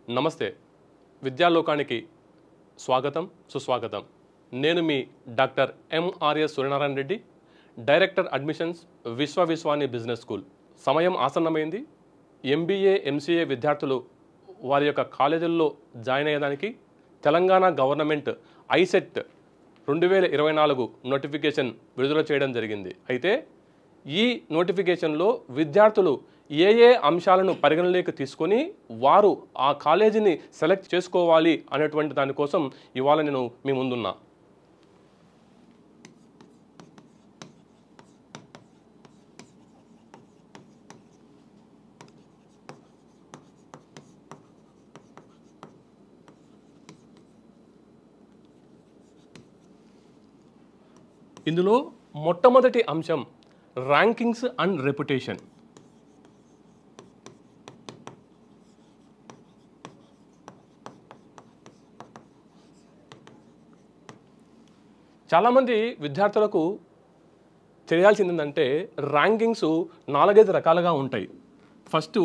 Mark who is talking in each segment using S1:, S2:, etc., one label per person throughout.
S1: నమస్తే విద్యాలోకానికి స్వాగతం సుస్వాగతం నేను మీ doctor MRS Suryanarayana Reddy director admissions Vishwani business school సమయం ఆసన్నమైంది ఎంబీఏ ఎంసీఏ విద్యార్థులు వారి యొక్క కాలేజీల్లో జాయిన్ అయ్యేదానికి తెలంగాణ గవర్నమెంట్ ఐసెట్ 2024 నోటిఫికేషన్ విడుదల చేయడం జరిగింది అయితే ఈ నోటిఫికేషన్లో విద్యార్థులు ఏ అంశాలను పరిగణలోకి తీసుకొని వారు ఆ కాలేజీని సెలెక్ట్ చేసుకోవాలి అనేటువంటి దానికోసం ఇవాళ నేను మీ ముందున్నా ఇందులో మొట్టమొదటి అంశం ర్యాంకింగ్స్ అండ్ రెప్యుటేషన్. చాలామంది విద్యార్థులకు తెలియాల్సింది ఏంటంటే ర్యాంకింగ్స్ 4-5 రకాలుగా ఉంటాయి. ఫస్ట్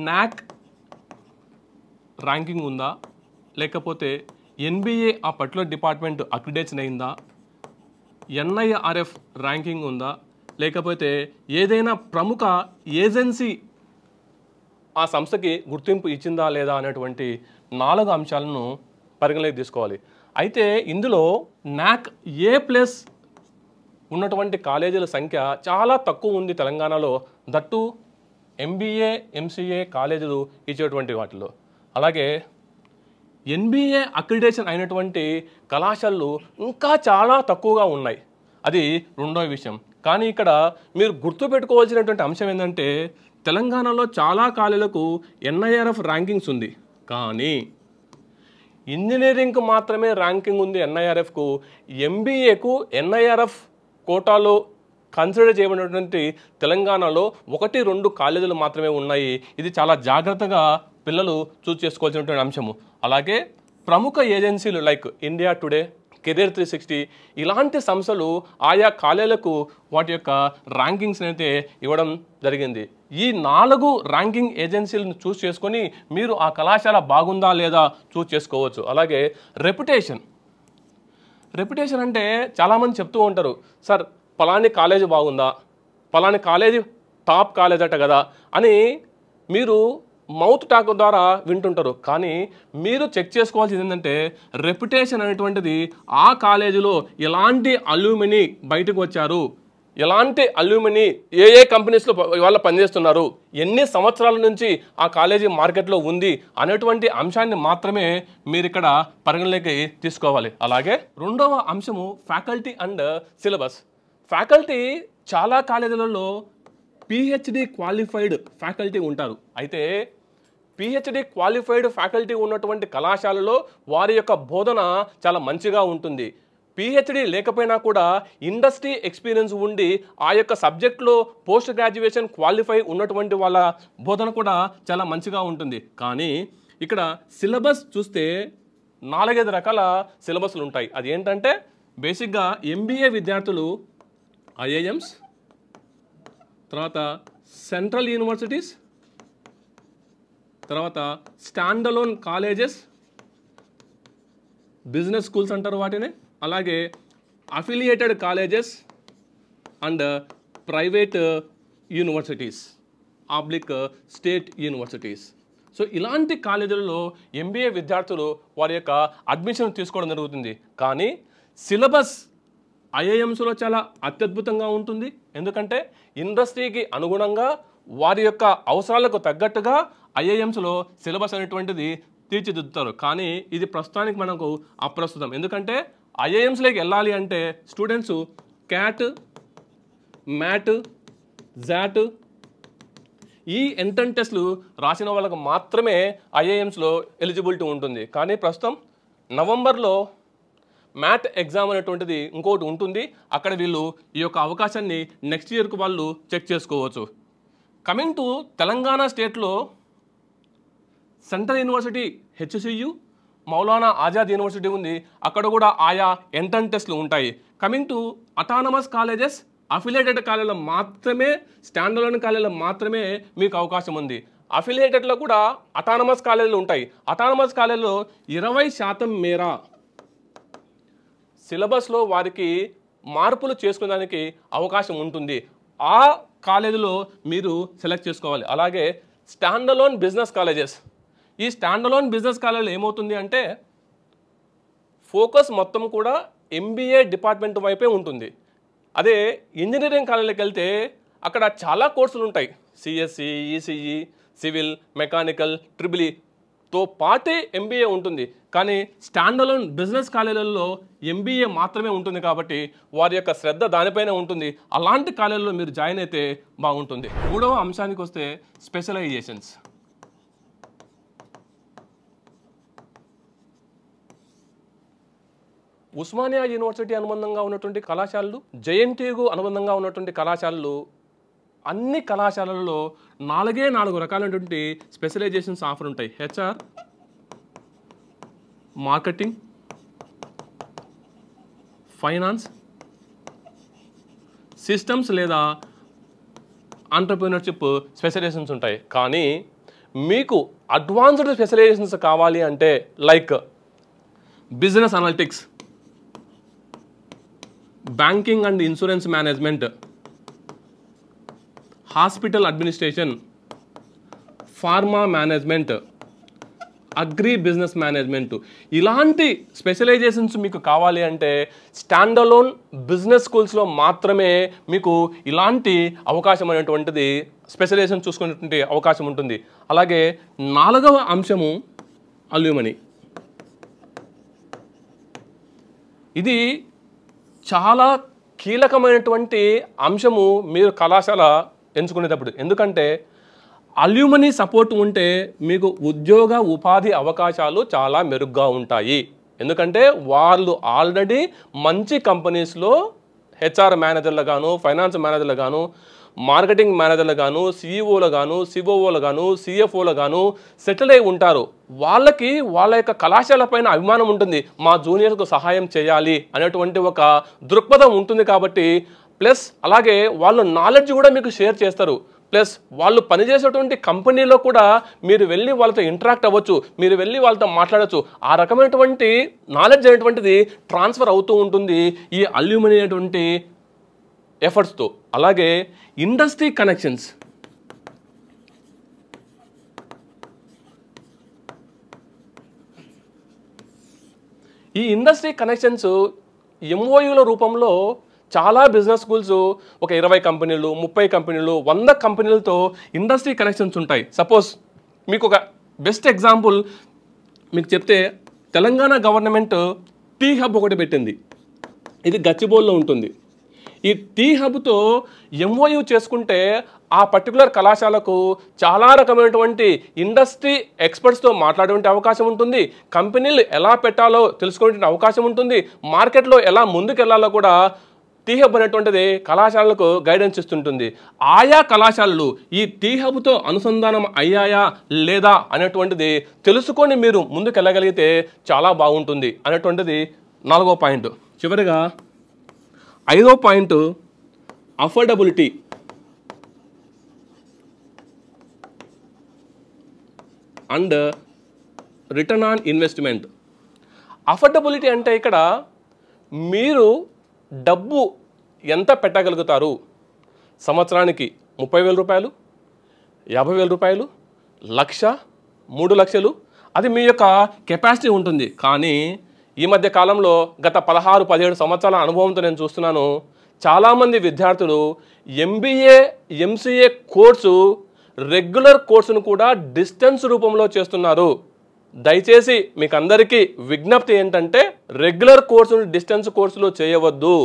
S1: నాక్ ర్యాంకింగ్ ఉందా, లేకపోతే ఎన్బిఏ ఆ పర్టికులర్ డిపార్ట్మెంట్ అక్రిడేషన్ అయిందా, ఎన్ఐఆర్ఎఫ్ ర్యాంకింగ్ ఉందా, లేకపోతే ఏదైనా ప్రముఖ ఏజెన్సీ ఆ సంస్థకి గుర్తింపు ఇచ్చిందా లేదా అనేటువంటి 4 అంశాలను పరిగణలోకి తీసుకోవాలి. అయితే ఇందులో నాక్ A+ ఉన్నటువంటి కాలేజీల సంఖ్య చాలా తక్కువ ఉంది తెలంగాణలో, దట్టు ఎంబీఏ ఎంసీఏ కాలేజీలు ఇచ్చేటువంటి వాటిలో. అలాగే ఎన్బిఏ అక్రిడేషన్ అయినటువంటి కళాశాలలు ఇంకా చాలా తక్కువగా ఉన్నాయి, అది రెండో విషయం. కానీ ఇక్కడ మీరు గుర్తుపెట్టుకోవాల్సినటువంటి అంశం ఏంటంటే తెలంగాణలో చాలా కాలేజీలకు ఎన్ఐఆర్ఎఫ్ ర్యాంకింగ్స్ ఉంది, కానీ ఇంజనీరింగ్కు మాత్రమే ర్యాంకింగ్ ఉంది ఎన్ఐఆర్ఎఫ్కు. ఎంబీఏకు ఎన్ఐఆర్ఎఫ్ కోటాలో కన్సిడర్ చేయబడినటువంటి తెలంగాణలో 1-2 కాలేజీలు మాత్రమే ఉన్నాయి. ఇది చాలా జాగ్రత్తగా పిల్లలు చూస్ చేసుకోవాల్సినటువంటి అంశము. అలాగే ప్రముఖ ఏజెన్సీలు లైక్ ఇండియా టుడే, కెరీర్ 360 ఇలాంటి సంస్థలు ఆయా కాలేజీలకు వాటి యొక్క ర్యాంకింగ్స్ అయితే ఇవ్వడం జరిగింది. ఈ 4 ర్యాంకింగ్ ఏజెన్సీలను చూస్ చేసుకొని మీరు ఆ కళాశాల బాగుందా లేదా చూస్ చేసుకోవచ్చు. అలాగే రెప్యుటేషన్ అంటే చాలామంది చెప్తూ ఉంటారు, సార్ పలాని కాలేజీ బాగుందా, పలాని కాలేజీ టాప్ కాలేజ్ అట కదా అని మీరు మౌత్ టాక్ ద్వారా వింటుంటారు. కానీ మీరు చెక్ చేసుకోవాల్సింది ఏంటంటే రెప్యుటేషన్ అనేటువంటిది ఆ కాలేజీలో ఎలాంటి అల్యూమిని బయటకు వచ్చారు, ఎలాంటి అల్యూమిని ఏ కంపెనీస్లో ఇవాళ పనిచేస్తున్నారు, ఎన్ని సంవత్సరాల నుంచి ఆ కాలేజీ మార్కెట్లో ఉంది అనేటువంటి అంశాన్ని మాత్రమే మీరు ఇక్కడ పరిగణలోకి తీసుకోవాలి. అలాగే రెండవ అంశము ఫ్యాకల్టీ అండ్ సిలబస్. ఫ్యాకల్టీ చాలా కాలేజీలలో పిహెచ్డి క్వాలిఫైడ్ ఫ్యాకల్టీ ఉంటారు. అయితే పిహెచ్డి క్వాలిఫైడ్ ఫ్యాకల్టీ ఉన్నటువంటి కళాశాలలో వారి యొక్క బోధన చాలా మంచిగా ఉంటుంది. పిహెచ్డి లేకపోయినా కూడా ఇండస్ట్రీ ఎక్స్పీరియన్స్ ఉండి ఆ యొక్క సబ్జెక్ట్లో పోస్ట్ గ్రాడ్యుయేషన్ క్వాలిఫై ఉన్నటువంటి వాళ్ళ బోధన కూడా చాలా మంచిగా ఉంటుంది. కానీ ఇక్కడ సిలబస్ చూస్తే 4-5 రకాల సిలబస్లు ఉంటాయి. అది ఏంటంటే బేసిక్గా ఎంబీఏ విద్యార్థులు ఐఐఎమ్స్, తర్వాత సెంట్రల్ యూనివర్సిటీస్, తర్వాత స్టాండలోన్ కాలేజెస్, బిజినెస్ స్కూల్స్ అంటారు వాటిని, అలాగే affiliated colleges and private universities oblique state universities. So ఇలాంటి కాలేజీలలో ఎంబీఏ విద్యార్థులు వారి యొక్క అడ్మిషన్ తీసుకోవడం జరుగుతుంది. కానీ సిలబస్ ఐఐఎమ్స్లో చాలా అత్యద్భుతంగా ఉంటుంది, ఎందుకంటే ఇండస్ట్రీకి అనుగుణంగా వారి యొక్క అవసరాలకు తగ్గట్టుగా ఐఐఎమ్స్లో సిలబస్ అనేటువంటిది తీర్చిదిద్దుతారు. కానీ ఇది ప్రస్తుతానికి మనకు అప్రస్తుతం, ఎందుకంటే ఐఐఎమ్స్లోకి వెళ్ళాలి అంటే స్టూడెంట్స్ క్యాట్, మ్యాట్, జాట్ ఈ ఎంట్రన్స్ టెస్ట్లు రాసిన వాళ్ళకు మాత్రమే ఐఐఎమ్స్లో ఎలిజిబిలిటీ ఉంటుంది. కానీ ప్రస్తుతం నవంబర్లో మ్యాట్ ఎగ్జామ్ అనేటువంటిది ఇంకోటి ఉంటుంది, అక్కడ వీళ్ళు ఈ యొక్క అవకాశాన్ని నెక్స్ట్ ఇయర్కు వాళ్ళు చెక్ చేసుకోవచ్చు. కమింగ్ టు తెలంగాణ స్టేట్లో central university HCU, Maulana Azad university ఉంది, అక్కడ కూడా ఆయా ఎంట్రన్స్ టెస్ట్లు ఉంటాయి. Coming to autonomous colleges, affiliated కాలేజీలో మాత్రమే, స్టాండర్డ్ కాలేజీలో మాత్రమే మీకు అవకాశం ఉంది. అఫిలియేటెడ్లో కూడా అటానమస్ కాలేజీలు ఉంటాయి. అటానమస్ కాలేజీలో 20% మేర సిలబస్లో వారికి మార్పులు చేసుకునేదానికి అవకాశం ఉంటుంది. ఆ కాలేజీలో మీరు సెలెక్ట్ చేసుకోవాలి. అలాగే స్టాండలోన్ బిజినెస్ కాలేజెస్. ఈ స్టాండలోన్ బిజినెస్ కాలేజీలో ఏమవుతుంది అంటే ఫోకస్ మొత్తం కూడా ఎంబీఏ డిపార్ట్మెంట్ వైపే ఉంటుంది. అదే ఇంజనీరింగ్ కాలేజీకి వెళ్తే అక్కడ చాలా కోర్సులు ఉంటాయి. సిఎస్సి, ఈసీఈ, సివిల్, మెకానికల్, ట్రిపుల్ఈతో పాటే ఎంబీఏ ఉంటుంది. కానీ స్టాండలోన్ బిజినెస్ కాలేజీలలో ఎంబీఏ మాత్రమే ఉంటుంది కాబట్టి వారి యొక్క శ్రద్ధ దానిపైనే ఉంటుంది. అలాంటి కాలేజీలో మీరు జాయిన్ అయితే బాగుంటుంది. మూడవ అంశానికి వస్తే స్పెషలైజేషన్స్. ఉస్మానియా యూనివర్సిటీ అనుబంధంగా ఉన్నటువంటి కళాశాలలు, జేఎన్టీయూకు అనుబంధంగా ఉన్నటువంటి కళాశాలలు, అన్ని కళాశాలల్లో 4 రకాలైనటువంటి స్పెషలైజేషన్స్ ఆఫర్ ఉంటాయి. హెచ్ఆర్, మార్కెటింగ్, ఫైనాన్స్, సిస్టమ్స్ లేదా ఎంటర్‌ప్రెన్యూర్‌షిప్ స్పెషలైజేషన్స్ ఉంటాయి. కానీ మీకు అడ్వాన్స్డ్ స్పెషలైజేషన్స్ కావాలి అంటే like business analytics, banking and insurance management, hospital administration, pharma management, agri business management, ఇలాంటి స్పెషలైజేషన్స్ మీకు కావాలి అంటే స్టాండలోన్ బిజినెస్ స్కూల్స్లో మాత్రమే మీకు ఇలాంటి అవకాశం అనేటువంటిది స్పెషలైజేషన్ చూసుకునేటువంటి అవకాశం ఉంటుంది. అలాగే 4వ అంశము అల్యూమనీ. ఇది చాలా కీలకమైనటువంటి అంశము మీరు కళాశాల ఎంచుకునేటప్పుడు. ఎందుకంటే అల్యూమనీ సపోర్ట్ ఉంటే మీకు ఉద్యోగ ఉపాధి అవకాశాలు చాలా మెరుగ్గా ఉంటాయి. ఎందుకంటే వాళ్ళు ఆల్రెడీ మంచి కంపెనీస్లో హెచ్ఆర్ మేనేజర్లు గాను, ఫైనాన్స్ మేనేజర్లు గాను, మార్కెటింగ్ మేనేజర్లు గాను, సిఇఓలు గాను, సిఓఓలు గాను, సిఎఫ్ఓలు గాను సెటిల్ అయి ఉంటారు. వాళ్ళకి వాళ్ళ యొక్క కళాశాల పైన అభిమానం ఉంటుంది. మా జూనియర్స్కు సహాయం చేయాలి అనేటువంటి ఒక దృక్పథం ఉంటుంది. కాబట్టి ప్లస్ అలాగే వాళ్ళు నాలెడ్జ్ కూడా మీకు షేర్ చేస్తారు. ప్లస్ వాళ్ళు పనిచేసేటువంటి కంపెనీలో కూడా మీరు వెళ్ళి వాళ్ళతో ఇంటరాక్ట్ అవ్వచ్చు, మీరు వెళ్ళి వాళ్ళతో మాట్లాడచ్చు. ఆ రకమైనటువంటి నాలెడ్జ్ అనేటువంటిది ట్రాన్స్ఫర్ అవుతూ ఉంటుంది ఈ అల్యూమినీ అనేటువంటి ఎఫర్ట్స్తో. అలాగే ఇండస్ట్రీ కనెక్షన్స్. ఈ ఇండస్ట్రీ కనెక్షన్స్ ఎంఓయూల రూపంలో చాలా బిజినెస్ స్కూల్స్ ఒక 20 కంపెనీలు, 30 కంపెనీలు, 100 కంపెనీలతో ఇండస్ట్రీ కనెక్షన్స్ ఉంటాయి. సపోజ్ మీకు ఒక బెస్ట్ ఎగ్జాంపుల్ మీకు చెప్తే, తెలంగాణ గవర్నమెంట్ టీ హబ్ ఒకటి పెట్టింది. ఇది గచ్చిబౌలిలో ఉంటుంది. ఈ టీ హబ్తో ఎంఓయూ చేసుకుంటే ఆ పర్టికులర్ కళాశాలకు చాలా రకమైనటువంటి ఇండస్ట్రీ ఎక్స్పర్ట్స్తో మాట్లాడేటువంటి అవకాశం ఉంటుంది. కంపెనీలు ఎలా పెట్టాలో తెలుసుకునే అవకాశం ఉంటుంది. మార్కెట్లో ఎలా ముందుకెళ్లాలో కూడా టీ హబ్ అనేటువంటిది కళాశాలలకు గైడెన్స్ ఇస్తుంటుంది. ఆయా కళాశాలలు ఈ టీ హబ్తో అనుసంధానం అయ్యాయా లేదా అనేటువంటిది తెలుసుకొని మీరు ముందుకెళ్ళగలిగితే చాలా బాగుంటుంది అనేటువంటిది 4వ పాయింట్. చివరిగా 5వ point affordability. And return on investment. Affordability అంటే ఇక్కడ మీరు డబ్బు ఎంత పెట్టగలుగుతారు. సంవత్సరానికి 30,000 రూపాయలు, 50,000 రూపాయలు, 1,00,000, 3 లక్షలు, అది మీ యొక్క కెపాసిటీ ఉంటుంది. కానీ ఈ మధ్య కాలంలో గత 16-17 సంవత్సరాల అనుభవంతో నేను చూస్తున్నాను, చాలామంది విద్యార్థులు ఎంబీఏ, ఎంసీఏ కోర్సు రెగ్యులర్ కోర్సును కూడా డిస్టెన్స్ రూపంలో చేస్తున్నారు. దయచేసి మీకు అందరికీ విజ్ఞప్తి ఏంటంటే, రెగ్యులర్ కోర్సును డిస్టెన్స్ కోర్సులో చేయవద్దు.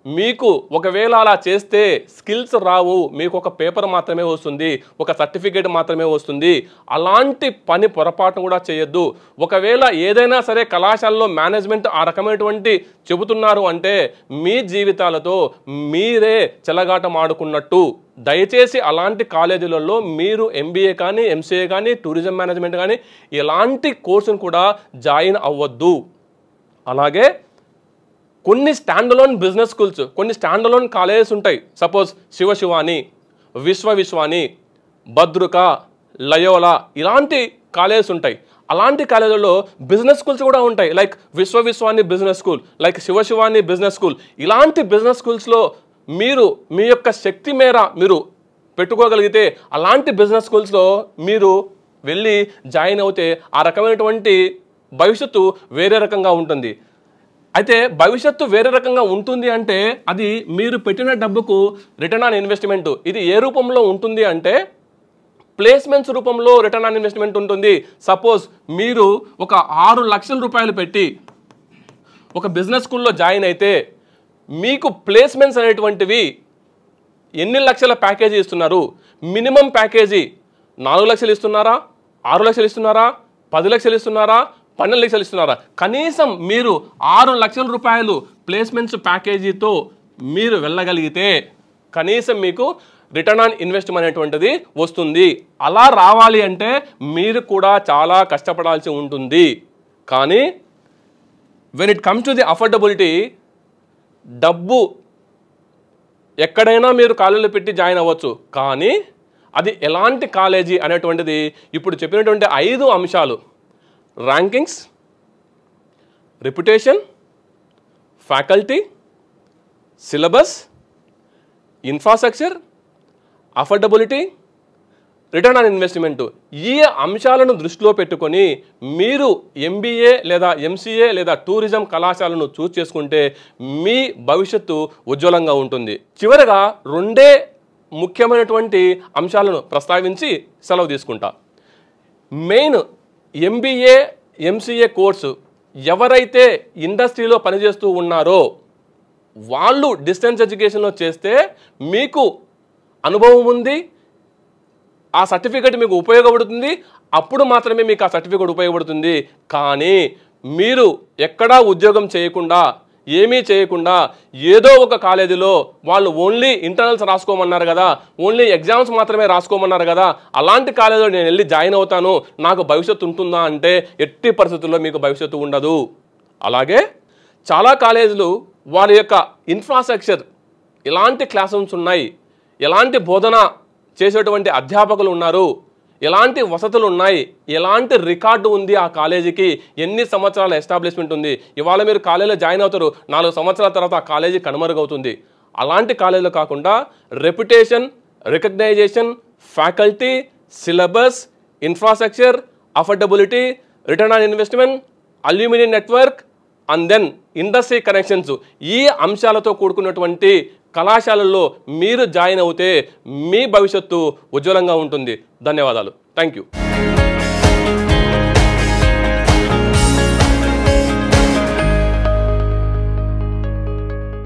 S1: మీకు ఒకవేళ అలా చేస్తే స్కిల్స్ రావు, మీకు ఒక పేపర్ మాత్రమే వస్తుంది, ఒక సర్టిఫికేట్ మాత్రమే వస్తుంది. అలాంటి పని పొరపాటును కూడా చేయొద్దు. ఒకవేళ ఏదైనా సరే కళాశాలలో మేనేజ్మెంట్ ఆ రకమైనటువంటి చెబుతున్నారు అంటే మీ జీవితాలతో మీరే చెలగాటం ఆడుకున్నట్టు. దయచేసి అలాంటి కాలేజీలలో మీరు ఎంబీఏ కానీ, ఎంసీఏ కానీ, టూరిజం మేనేజ్మెంట్ కానీ ఎలాంటి కోర్సును కూడా జాయిన్ అవ్వద్దు. అలాగే కొన్ని స్టాండలోన్ బిజినెస్ స్కూల్స్, కొన్ని స్టాండలోన్ కాలేజెస్ ఉంటాయి. సపోజ్ శివశివాని, విశ్వవిశ్వాని, భద్రుక, లయోలా ఇలాంటి కాలేజెస్ ఉంటాయి. అలాంటి కాలేజీల్లో బిజినెస్ స్కూల్స్ కూడా ఉంటాయి. Like Vishwani business school, like Shivani business school. ఇలాంటి బిజినెస్ స్కూల్స్లో మీరు మీ యొక్క శక్తి మేర మీరు పెట్టుకోగలిగితే అలాంటి బిజినెస్ స్కూల్స్లో మీరు వెళ్ళి జాయిన్ అవుతే ఆ రకమైనటువంటి భవిష్యత్తు వేరే రకంగా ఉంటుంది. అయితే భవిష్యత్తు వేరే రకంగా ఉంటుంది అంటే అది మీరు పెట్టిన డబ్బుకు రిటర్న్ ఆన్ ఇన్వెస్ట్మెంట్. ఇది ఏ రూపంలో ఉంటుంది అంటే ప్లేస్మెంట్స్ రూపంలో రిటర్న్ ఆన్ ఇన్వెస్ట్మెంట్ ఉంటుంది. సపోజ్ మీరు ఒక 6 లక్షల రూపాయలు పెట్టి ఒక బిజినెస్ స్కూల్లో జాయిన్ అయితే మీకు ప్లేస్మెంట్స్ అనేటువంటివి ఎన్ని లక్షల ప్యాకేజీ ఇస్తున్నారు? మినిమం ప్యాకేజీ 4 లక్షలు ఇస్తున్నారా, 6 లక్షలు ఇస్తున్నారా, 10 లక్షలు ఇస్తున్నారా, 12 లక్షలు ఇస్తున్నారా? కనీసం మీరు 6 లక్షల రూపాయలు ప్లేస్మెంట్స్ ప్యాకేజీతో మీరు వెళ్ళగలిగితే కనీసం మీకు రిటర్న్ ఆన్ ఇన్వెస్ట్మెంట్ అనేటువంటిది వస్తుంది. అలా రావాలి అంటే మీరు కూడా చాలా కష్టపడాల్సి ఉంటుంది. కానీ when it comes to the affordability, డబ్బు ఎక్కడైనా మీరు కాలేజీలో పెట్టి జాయిన్ అవ్వచ్చు. కానీ అది ఎలాంటి కాలేజీ అనేటువంటిది ఇప్పుడు చెప్పినటువంటి 5 అంశాలు: rankings, reputation, faculty, syllabus, infrastructure, affordability, return on investment. ఈ అంశాలను దృష్టిలో పెట్టుకొని మీరు MBA లేదా MCA లేదా టూరిజం కళాశాలను చూస్ చేసుకుంటే మీ భవిష్యత్తు ఉజ్వలంగా ఉంటుంది. చివరగా 2 ముఖ్యమైనటువంటి అంశాలను ప్రస్తావించి సెలవు తీసుకుంటా. మెయిన్ MBA MCA కోర్సు ఎవరైతే ఇండస్ట్రీలో పనిచేస్తూ ఉన్నారో వాళ్ళు డిస్టెన్స్ ఎడ్యుకేషన్లో చేస్తే మీకు అనుభవం ఉంది, ఆ సర్టిఫికేట్ మీకు ఉపయోగపడుతుంది, అప్పుడు మాత్రమే మీకు ఆ సర్టిఫికేట్ ఉపయోగపడుతుంది. కానీ మీరు ఎక్కడా ఉద్యోగం చేయకుండా ఏమీ చేయకుండా ఏదో ఒక కాలేజీలో వాళ్ళు ఓన్లీ ఇంటర్నల్స్ రాసుకోమన్నారు కదా, ఓన్లీ ఎగ్జామ్స్ మాత్రమే రాసుకోమన్నారు కదా, అలాంటి కాలేజీలో నేను వెళ్ళి జాయిన్ అవుతాను, నాకు భవిష్యత్తు ఉంటుందా అంటే ఎట్టి పరిస్థితుల్లో మీకు భవిష్యత్తు ఉండదు. అలాగే చాలా కాలేజీలు వారి యొక్క ఇన్ఫ్రాస్ట్రక్చర్, ఎలాంటి క్లాస్ రూమ్స్ ఉన్నాయి, ఎలాంటి బోధన చేసేటువంటి అధ్యాపకులు ఉన్నారు, ఎలాంటి వసతులు ఉన్నాయి, ఎలాంటి రికార్డు ఉంది ఆ కాలేజీకి, ఎన్ని సంవత్సరాల ఎస్టాబ్లిష్మెంట్ ఉంది. ఇవాళ మీరు కాలేజీలో జాయిన్ అవుతారు, 4 సంవత్సరాల తర్వాత ఆ కాలేజీ కనుమరుగవుతుంది. అలాంటి కాలేజీలు కాకుండా reputation, recognition, faculty, syllabus, infrastructure, affordability, return on investment, aluminium network and then industry connections, ఈ అంశాలతో కూడుకున్నటువంటి కళాశాలల్లో మీరు జాయిన్ అవుతే మీ భవిష్యత్తు ఉజ్వలంగా ఉంటుంది. ధన్యవాదాలు. Thank you.